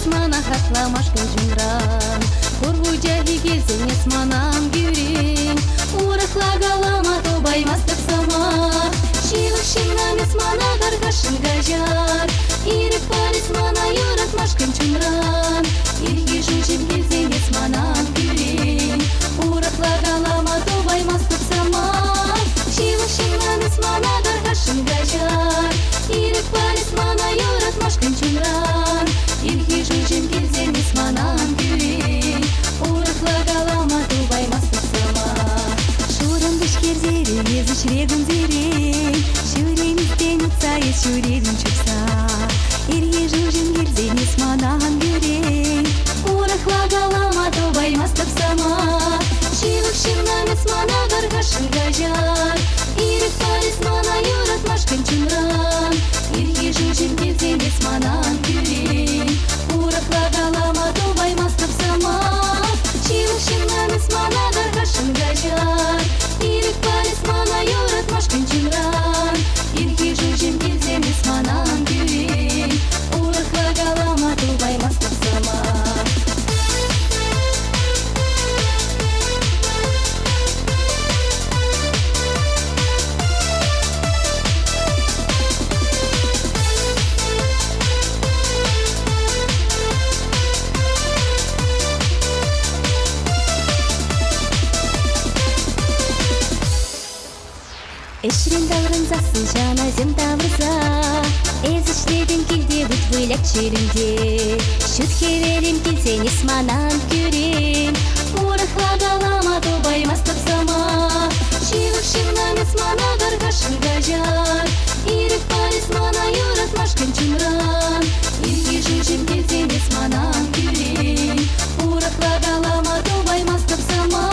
парис мана хатламашкан жумран Коргу жаги кезеңес манам гюрин Урахлагалама тобаймастык сама Шилык шинамес мана гаргашын гажар Ирек парис мана юратмашкан жумран Ирге жужим кезеңес манам гюрин Урахлагалама тобаймастык сама Шилык шинамес мана гаргашын гажар Ирек парис мана юратмашкан жумран Ирге жужим кезеңес манам гюрин Урахлагалама тобаймастык сама Шурам бешкердери езіш регін зерен Шүремізден ұтса ес шүрегін чүпса Ирге жужим кезеңес манам гюрин Урахлагалама тобаймастык сама Шилык шинамес мана гаргашын гажар Ирек парис мана юратмашкан жумран Ирге жужим кезеңес манам гюрин Урахлагалама тобаймастык сама Шилык шинамес мана гаргашын гажар Ирек парис мана юратмашкан жумран Ирге жужим кезеңес манам гюрин Урахлагалама тобаймастык сама Эшрен даврын засын жана зем таврыза Эзишледен келде бүт бөлек черінде Шүтке верем келсеңес манан көрем Урахлагалама тобаймастык сама Шилык шинамес мана гаргашын гажар Ирек парис мана юратмашкан жумран Ирге жужим келсеңес манан көрем Урахлагалама тобаймастык сама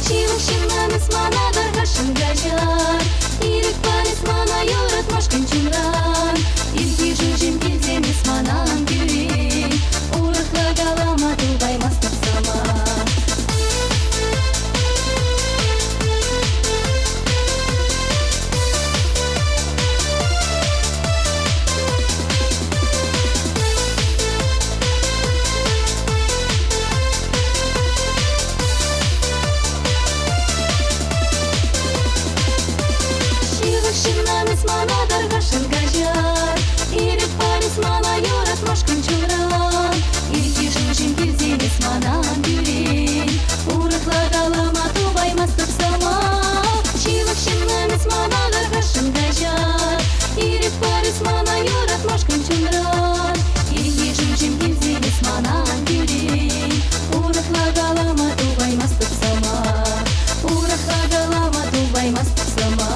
Шилык шинамес мана гаргашын гажар Ирек парис мана юратмашкан жумран Ирге жужим кезеңес манам гюрин Урахлагалама тобаймастык сама Шинамес мана гаргашын гажар Ирек парис мана юратмашкан жумран Ирге жужим кезеңес манам гюрин Урахлагалама тобаймастык сама Шилык шинамес мана гаргашын гажар Ирек парис мана юратмашкан жумран Ирге жужим кезеңес манам гюрин Урахлагалама тобаймастык сама Урахлагалама тобаймастык сама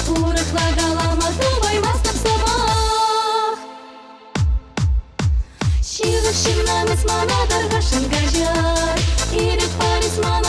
Урахлагалама тобаймастык сама Шилык шинамес мана гаргашын гажар Ирек парис мана